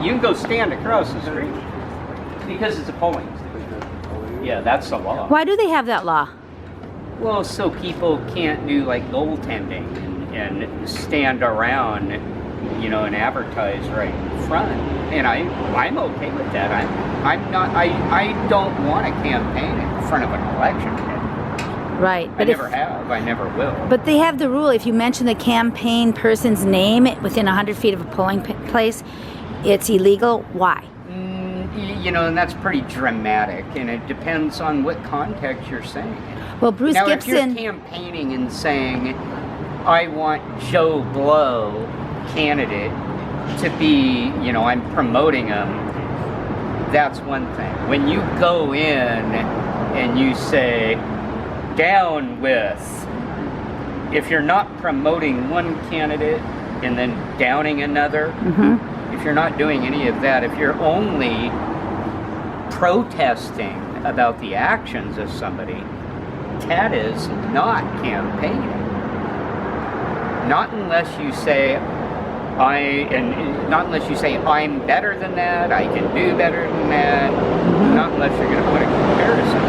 You can go stand across the street because it's a polling station. Yeah, that's the law. Why do they have that law? Well, so people can't do like goaltending and stand around, you know, and advertise right in front. And I'm okay with that. I'm not. I don't want to campaign in front of an election. Right. But I never have. I never will. But they have the rule: if you mention the campaign person's name within 100 feet of a polling place, it's illegal. Why? You know, and that's pretty dramatic, and it depends on what context you're saying. Well, Bruce now, Gibson. If you're campaigning and saying, "I want Joe Blow candidate to be," you know, I'm promoting him. That's one thing. When you go in and you say, "Down with," if you're not promoting one candidate and then downing another, if you're not doing any of that, if you're only protesting about the actions of somebody, that is not campaigning. Not unless you say, not unless you say, "I'm better than that, I can do better than that," not unless you're going to put a comparison.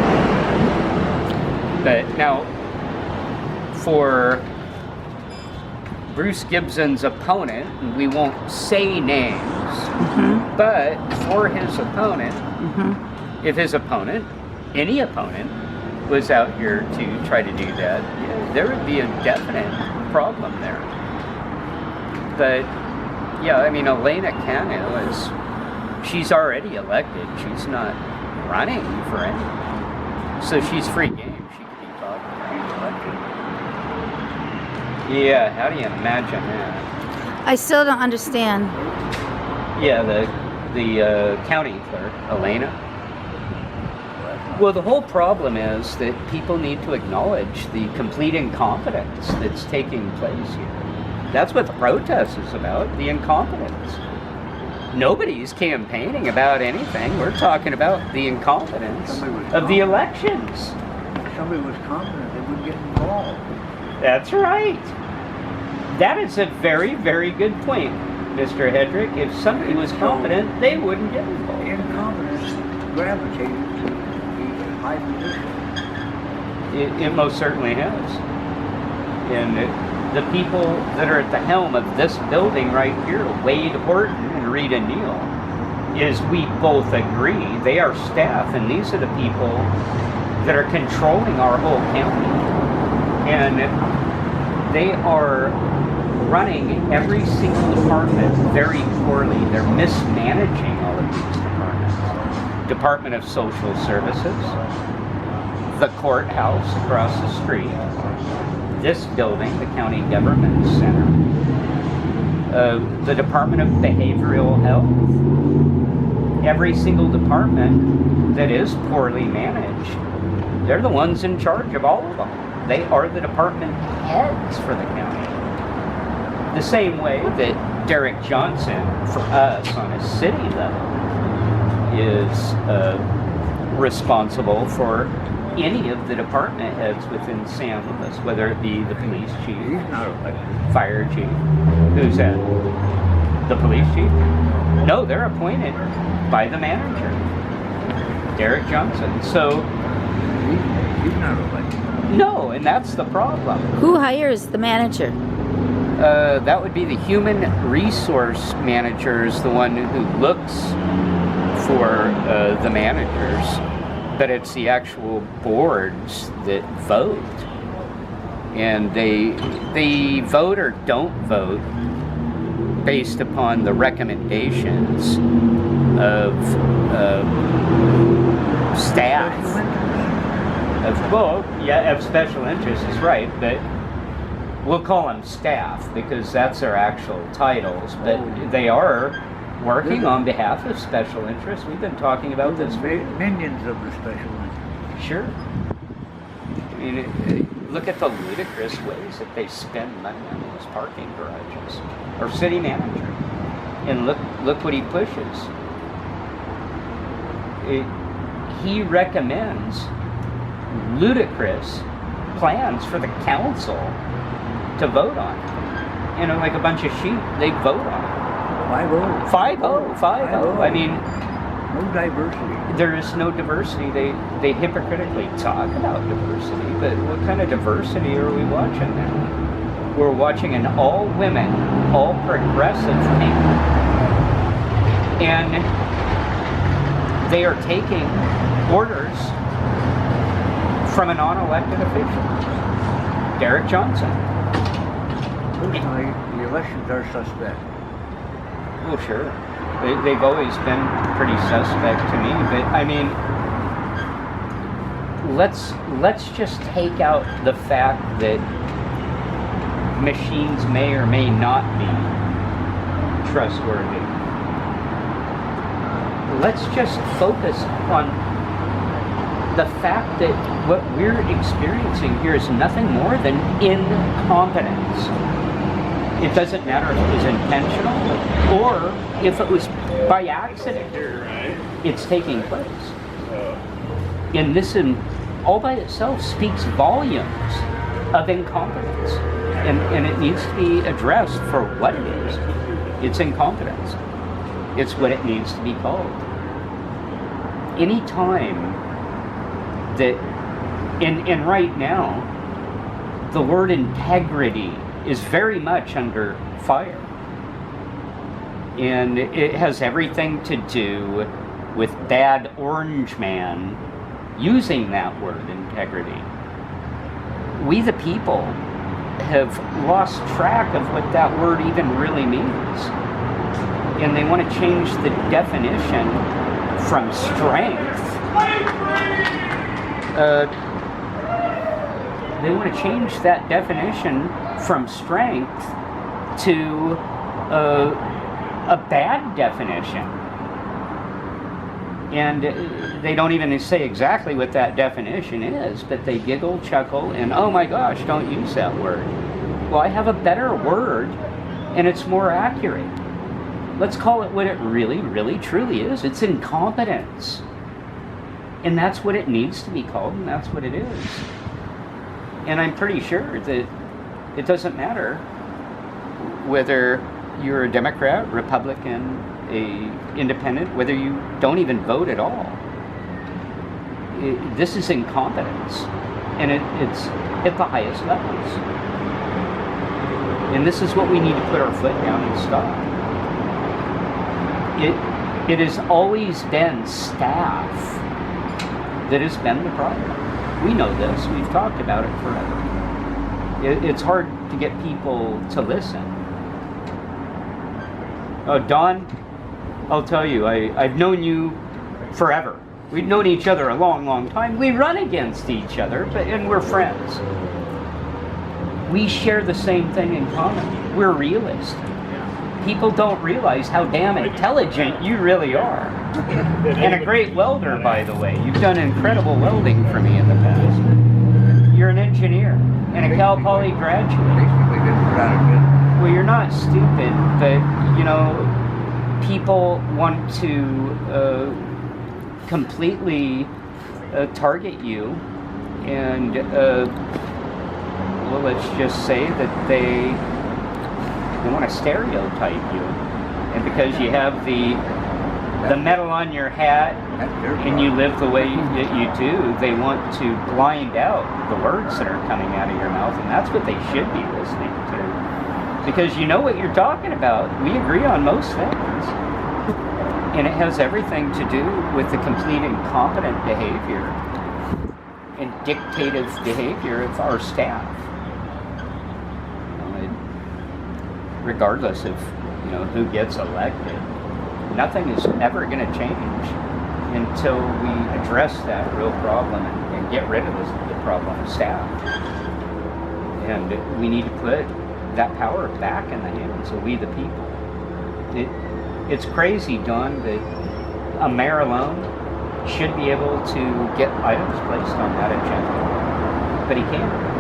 But now, for Bruce Gibson's opponent, and we won't say names, but for his opponent, if his opponent, any opponent, was out here to try to do that, yeah, there would be a definite problem there. But yeah, I mean, Elena Cano she's already elected. She's not running for anything. So she's free game. She could be talking to being elected. Yeah, how do you imagine that? I still don't understand. Yeah, the county clerk, Elena. Well, the whole problem is that people need to acknowledge the complete incompetence that's taking place here. That's what the protest is about, the incompetence. Nobody's campaigning about anything. We're talking about the incompetence of the elections. If somebody was competent, they wouldn't get involved. That's right. That is a very, very good point, Mr. Hedrick. If somebody was competent, they wouldn't get involved. Incompetence gravitated to the high position. It most certainly has. And the people that are at the helm of this building right here, Wade Horton and Rita Neal, is we both agree they are staff, and these are the people that are controlling our whole county. And they are running every single department very poorly. They're mismanaging all of these departments. Department of Social Services, the courthouse across the street, this building, the County Government Center, the Department of Behavioral Health. Every single department that is poorly managed, they're the ones in charge of all of them. They are the department heads for the county. The same way that Derek Johnson, for us on a city level, is responsible for any of the department heads within San Luis, whether it be the police chief, He's not elected. fire chief. Who's that? The police chief? No, they're appointed by the manager, Derek Johnson. So, He's not elected. no, and that's the problem. Who hires the manager? That would be the human resource manager, is the one who looks for the managers, but it's the actual boards that vote, and they vote or don't vote based upon the recommendations of staff. Of special interests is right, but we'll call them staff because that's their actual titles, but they are working on behalf of special interests. We've been talking about this. Minions of the special interest. Sure. I mean, look at the ludicrous ways that they spend money on those parking garages. Our city manager. And look what he pushes. He recommends ludicrous plans for the council to vote on. You know, like a bunch of sheep, they vote on it. 5-0. 5-0. I mean, No diversity. there is no diversity. They hypocritically talk about diversity, but what kind of diversity are we watching now? We're watching an all women, all progressive panel, and they are taking orders from a non-elected official, Derek Johnson. Personally, the elections are suspect. Oh, sure. They've always been pretty suspect to me, but I mean, let's just take out the fact that machines may or may not be trustworthy. Let's just focus on the fact that what we're experiencing here is nothing more than incompetence. It doesn't matter if it was intentional or if it was by accident. It's taking place. And this all by itself speaks volumes of incompetence. And it needs to be addressed for what it is. It's incompetence. It's what it needs to be called. Any time that, and right now, the word integrity is very much under fire. And it has everything to do with bad orange man using that word integrity. We the people have lost track of what that word even really means. And they want to change the definition from strength. They want to change that definition from strength to a bad definition. And they don't even say exactly what that definition is, but they giggle, chuckle, and oh my gosh, don't use that word. Well, I have a better word, and it's more accurate. Let's call it what it really, really, truly is. It's incompetence. And that's what it needs to be called, and that's what it is. And I'm pretty sure that it doesn't matter whether you're a Democrat, Republican, a independent, whether you don't even vote at all. This is incompetence, and it's at the highest levels. And this is what we need to put our foot down and stop. It has always been staff that has been the problem. We know this. We've talked about it forever. It's hard to get people to listen. Don, I'll tell you, I've known you forever. We've known each other a long, long time. We run against each other, and we're friends. We share the same thing in common. We're realists. People don't realize how damn intelligent you really are. And a great welder, by the way. You've done incredible welding for me in the past. You're an engineer and a Cal Poly graduate. Basically, been put out of business. Well, you're not stupid, but, you know, people want to completely target you and, well, let's just say that they want to stereotype you. And because you have the metal on your hat and you live the way that you do, they want to blind out the words that are coming out of your mouth, and that's what they should be listening to. Because you know what you're talking about. We agree on most things. And it has everything to do with the complete incompetent behavior and dictative behavior of our staff. Regardless of, you know, who gets elected, nothing is ever going to change until we address that real problem and get rid of the problem of staff. And we need to put that power back in the hands of we the people. It's crazy, Don, that a mayor alone should be able to get items placed on that agenda, but he can't.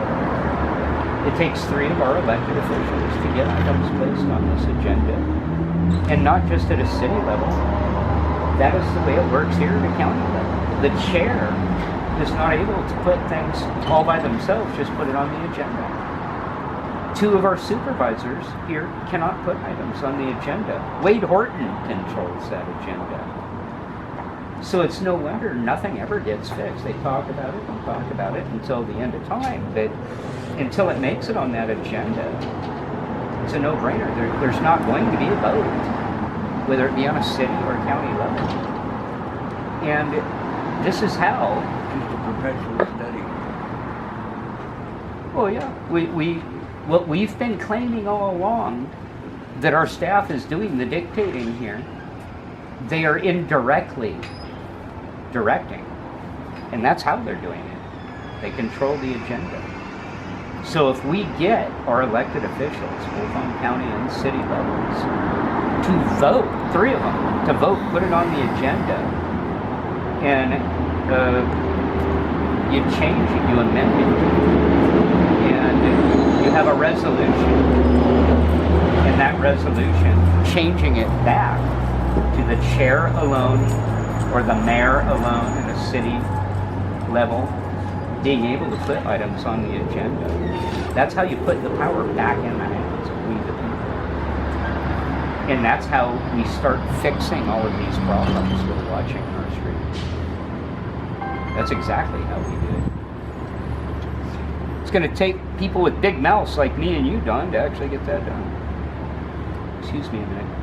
It takes 3 of our elected officials to get items placed on this agenda, and not just at a city level. That is the way it works here at a county level. The chair is not able to put things all by themselves, just put it on the agenda. 2 of our supervisors here cannot put items on the agenda. Wade Horton controls that agenda. So it's no wonder nothing ever gets fixed. They talk about it and talk about it until the end of time, but until it makes it on that agenda, it's a no-brainer. There's not going to be a vote, whether it be on a city or county level. And this is how. Just a perpetual study. Well, yeah, what we've been claiming all along, that our staff is doing the dictating here, they are indirectly directing. And that's how they're doing it. They control the agenda. So if we get our elected officials, both on county and city levels, to vote, 3 of them, to vote, put it on the agenda, and you change it, you amend it, and you have a resolution, and that resolution, changing it back to the chair alone or the mayor alone in a city level, being able to put items on the agenda. That's how you put the power back in the hands of we the people. And that's how we start fixing all of these problems we're watching on our streets. That's exactly how we do it. It's going to take people with big mouths like me and you, Don, to actually get that done. Excuse me a minute.